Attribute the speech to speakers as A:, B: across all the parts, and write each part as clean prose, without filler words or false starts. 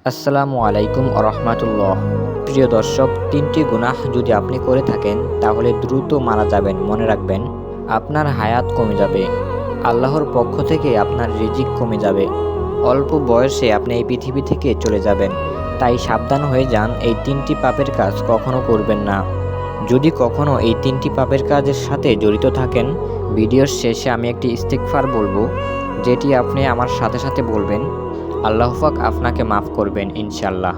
A: আসসালামু আলাইকুম রহমাতুল্লাহ। প্রিয় দর্শক, 3টি গুনাহ যদি আপনি করে থাকেন তাহলে দ্রুত মারা যাবেন। মনে রাখবেন, আপনার হায়াত কমে যাবে, আল্লাহর পক্ষ থেকে আপনার রিজিক কমে যাবে, অল্প বয়সে আপনি এই পৃথিবী থেকে চলে যাবেন। তাই সাবধান হয়ে যান, এই 3টি পাপের কাজ কখনো করবেন না। যদি কখনো এই 3টি পাপের কাজের সাথে জড়িত থাকেন, ভিডিওর শেষে আমি একটি ইস্তিগফার বলবো, যেটি আপনি আমার সাথে সাথে বলবেন। আল্লাহ পাক আপনাকে মাফ করবেন ইনশাল্লাহ।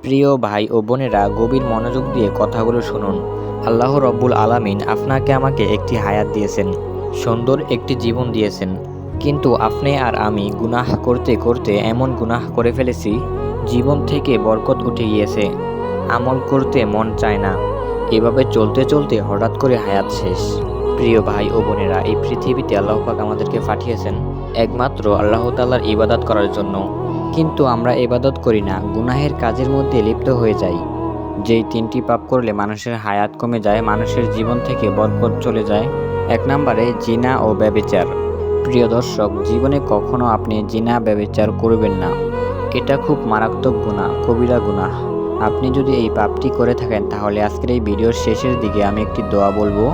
A: প্রিয় ভাই ও বোনেরা, গভীর মনোযোগ দিয়ে কথাগুলো শুনুন। আল্লাহ রব্বুল আলামিন আপনাকে আমাকে একটি হায়াত দিয়েছেন, সুন্দর একটি জীবন দিয়েছেন, কিন্তু আপনি আর আমি গুনাহ করতে করতে এমন গুনাহ করে ফেলেছি, জীবন থেকে বরকত উঠে গিয়েছে, আমল করতে মন চায় না। এভাবে চলতে চলতে হঠাৎ করে হায়াত শেষ। প্রিয় ভাই ও বোনেরা, এই পৃথিবীতে আল্লাহ পাক আমাদেরকে পাঠিয়েছেন একমাত্র আল্লাহ তাআলার ইবাদত করার জন্য, কিন্তু আমরা ইবাদত করি না, গুনাহের কাজের মধ্যে লিপ্ত হয়ে যাই। যেই 3টি পাপ করলে মানুষের হায়াত কমে যায়, মানুষের জীবন থেকে বরকত চলে যায়। 1 নম্বরে জিনা ও ব্যভিচার। প্রিয় দর্শক, জীবনে কখনো আপনি জিনা ব্যভিচার করবেন না। এটা খুব মারাত্মক গুনাহ, কবিরা গুনাহ। আপনি যদি এই পাপটি করে থাকেন তাহলে আজকের এই ভিডিওর শেষের দিকে আমি একটি দোয়া বলবো,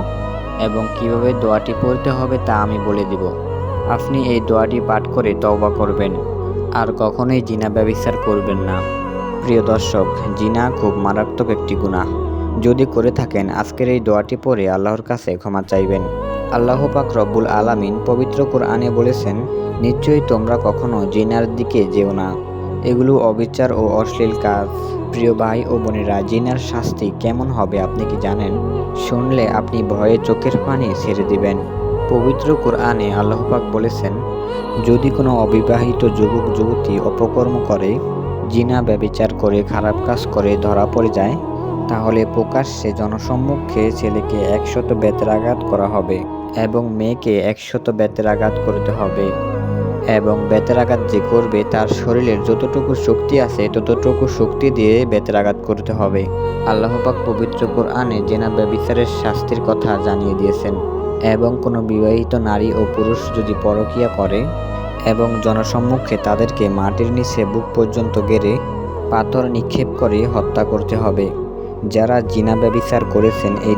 A: এবং কিভাবে দোয়াটি পড়তে হবে তা আমি বলে দিব। আপনি এই দোয়াটি পাঠ করে তওবা করবেন, আর কখনোই জিনা ব্যভিচার করবেন না। প্রিয় দর্শক, জিনা খুব মারাত্মক একটি গুনাহ। যদি করে থাকেন, আজকের এই দোয়াটি পড়ে আল্লাহর কাছে ক্ষমা চাইবেন। আল্লাহ পাক রব্বুল আলামিন পবিত্র কোরআনে বলেছেন, নিশ্চয়ই তোমরা কখনো জিনার দিকে যেও না, এগুলো অবিচার ও অশ্লীল কাজ। প্রিয় ভাই ও বোনেরা, জিনার শাস্তি কেমন হবে আপনি কি জানেন? শুনলে আপনি ভয়ে চোখের পানি ছেড়ে দিবেন। পবিত্র কোরআনে আল্লাহ পাক বলেছেন, যদি কোনো অবিবাহিত যুবক যুবতী অপকর্ম করে, জিনা ব্যভিচার করে, খারাপ কাজ করে ধরা পড়ে যায়, তাহলে প্রকাশ্যে জনসম্মুখে ছেলেকে 100 বেতের আঘাত করা হবে এবং মেয়েকে 100 বেতের আঘাত করতে হবে, এবং বেতের আঘাত যে করবে তার শরীরের যতটুকু শক্তি আছে ততটুকু শক্তি দিয়ে বেতের আঘাত করতে হবে। আল্লাহ পাক পবিত্র কোরআনে জিনা ব্যভিচারের শাস্তির কথা জানিয়ে দিয়েছেন। এবং কোনো বিবাহিত নারী ও পুরুষ যদি পরকীয়া করে এবং জনসম্মুখে তাদেরকে মাটির নিচে বুক পর্যন্ত গেড়ে পাথর নিক্ষেপ করে হত্যা করতে হবে। যারা জিনা ব্যভিচার করেছেন এই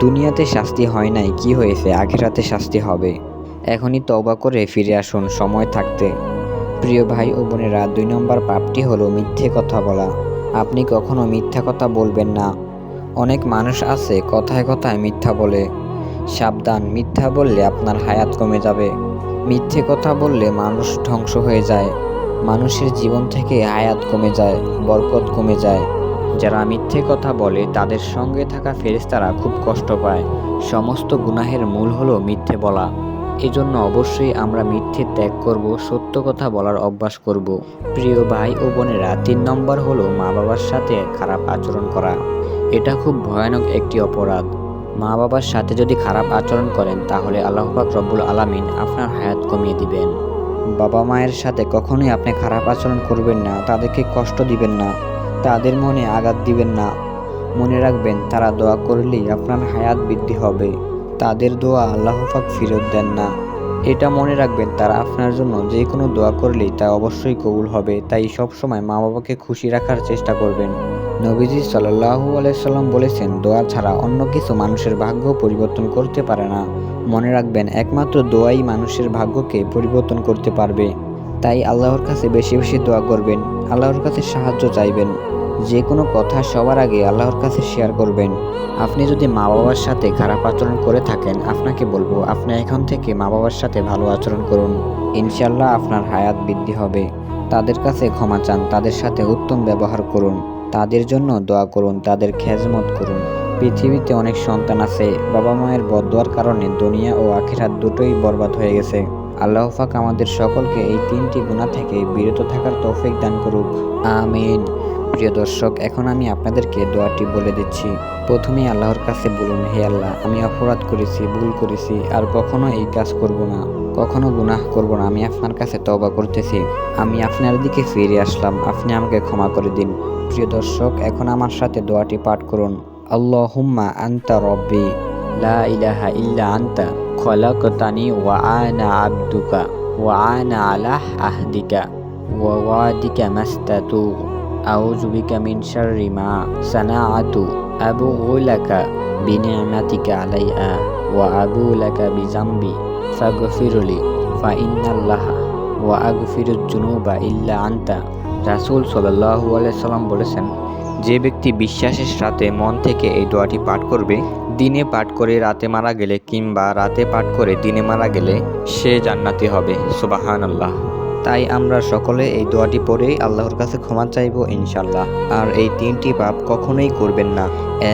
A: দুনিয়াতে শাস্তি হয় নাই, কি হয়েছে, আখিরাতে শাস্তি হবে। এখনই তওবা করে ফিরে আসুন সময় থাকতে। প্রিয় ভাই ও বোনেরা, 2 নম্বর পাপটি হলো মিথ্যে কথা বলা। আপনি কখনো মিথ্যা কথা বলবেন না। অনেক মানুষ আছে কথায় কথায় মিথ্যা বলে। সাবধান, মিথ্যা বললে আপনার হায়াত কমে যাবে। মিথ্যে কথা বললে মানুষ ধ্বংস হয়ে যায়, মানুষের জীবন থেকে হায়াত কমে যায়, বরকত কমে যায়। যারা মিথ্যে কথা বলে তাদের সঙ্গে থাকা ফেরেশতারা খুব কষ্ট পায়। সমস্ত গুনাহের মূল হলো মিথ্যে বলা। এজন্য অবশ্যই আমরা মিথ্যে ত্যাগ করব, সত্য কথা বলার অভ্যাস করব। প্রিয় ভাই ও বোনেরা, 3 নম্বর হলো মা বাবার সাথে খারাপ আচরণ করা। এটা খুব ভয়ানক একটি অপরাধ। মা বাবার সাথে যদি খারাপ আচরণ করেন তাহলে আল্লাহ পাক রব্বুল আলামিন আপনার হায়াত কমিয়ে দিবেন। বাবা মায়ের সাথে কখনোই আপনি খারাপ আচরণ করবেন না, তাদেরকে কষ্ট দিবেন না, তাদের মনে আঘাত দিবেন না। মনে রাখবেন, তারা দোয়া করলেই আপনার হায়াত বৃদ্ধি হবে, তাদের দোয়া আল্লাহ পাক ফেরত দেন না। এটা মনে রাখবেন, তারা আপনার জন্য যে কোনো দোয়া করলেই তা অবশ্যই কবুল হবে। তাই সবসময় মা বাবাকে খুশি রাখার চেষ্টা করবেন। নবীজি সাল্লাল্লাহু আলাইহি সাল্লাম বলেছেন, দোয়া ছাড়া অন্য কিছু মানুষের ভাগ্য পরিবর্তন করতে পারে না। মনে রাখবেন, একমাত্র দোয়াই মানুষের ভাগ্যকে পরিবর্তন করতে পারবে। তাই আল্লাহর কাছে বেশি বেশি দোয়া করবেন, আল্লাহর কাছে সাহায্য চাইবেন। যে কোনো কথা সবার আগে আল্লাহর কাছে শেয়ার করবেন। আপনি যদি মা বাবার সাথে খারাপ আচরণ করে থাকেন, আপনাকে বলবো আপনি এখন থেকে মা বাবার সাথে ভালো আচরণ করুন। ইনশাল্লাহ আপনার হায়াত বৃদ্ধি হবে। তাদের কাছে ক্ষমা চান, তাদের সাথে উত্তম ব্যবহার করুন, তাদের জন্য দোয়া করুন, তাদের খেজমত করুন। পৃথিবীতে অনেক সন্তান আছে, বাবা মায়ের বদদোয়ার কারণে দুনিয়া ও আখিরাত দুটোই বরবাদ হয়ে গেছে। আল্লাহ পাক আমাদের সকলকে এই 3টি গুনাহ থেকে বিরত থাকার তৌফিক দান করুক, আমিন। প্রিয় দর্শক, এখন আমি আপনাদেরকে দোয়াটি বলে দিচ্ছি। প্রথমেই আল্লাহর কাছে বলুন, হে আল্লাহ, আমি অপরাধ করেছি, ভুল করেছি, আর কখনো এই কাজ করব না, কখনো গুনাহ করব না। আমি আপনার কাছে তওবা করতেছি, আমি আপনার দিকে ফিরে আসলাম, আপনি আমাকে ক্ষমা করে দিন। প্রিয় দর্শক, এখন আমার সাথে দোয়াটি পাঠ করুন। আল্লাহুম্মা আনতা রব্বি লা ইলাহা ইল্লা আনতা খলাকতানি ওয়া আনা আবদুকা ওয়া আনা আলা আহদিকা ওয়া ওয়াদিকা মাস্তাতু আউযু বিকা মিন শাররি মা সানাআতু আবুউ লাকা বিনি'মাতিকা আলাইয়া ওয়া আবুউ লাকা বিযামবি ফাগফিরলি ফাইন্নাল্লাহা ওয়া আগফিরুয যুনুবা ইল্লা আনতা। রাসূল সাল্লাল্লাহু আলাইহি সাল্লাম বলেছেন, যে ব্যক্তি বিশ্বাসের সাথে মন থেকে এই দোয়াটি পাঠ করবে, দিনে পাঠ করে রাতে মারা গেলে কিংবা রাতে পাঠ করে দিনে মারা গেলে সে জান্নাতি হবে। সুবহানাল্লাহ। তাই আমরা সকলে এই দোয়াটি পড়েই আল্লাহর কাছে ক্ষমা চাইব ইনশাল্লাহ। আর এই 3টি পাপ কখনোই করবেন না।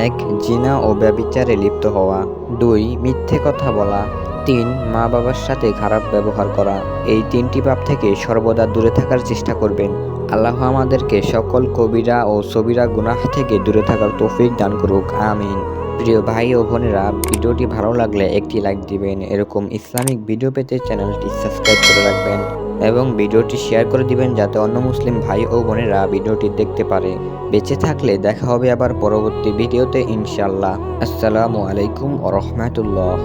A: 1. জিনা ও ব্যভিচারে লিপ্ত হওয়া। 2. মিথ্যে কথা বলা। 3. মা বাবার সাথে খারাপ ব্যবহার করা। এই 3টি পাপ থেকে সর্বদা দূরে থাকার চেষ্টা করবেন। আল্লাহ আমাদেরকে সকল কবিরা ও সবিরা গুনাহ থেকে দূরে থাকার তৌফিক দান করুক, আমিন। প্রিয় ভাই ও বোনেরা, ভিডিওটি ভালো লাগলে একটি লাইক দিবেন। এরকম ইসলামিক ভিডিও পেতে চ্যানেলটি সাবস্ক্রাইব করে রাখবেন এবং ভিডিওটি শেয়ার করে দিবেন যাতে অন্য মুসলিম ভাই ও বোনেরা ভিডিওটি দেখতে পারে। বেঁচে থাকলে দেখা হবে আবার পরবর্তী ভিডিওতে ইনশাআল্লাহ। আসসালামু আলাইকুম ওয়া রাহমাতুল্লাহ।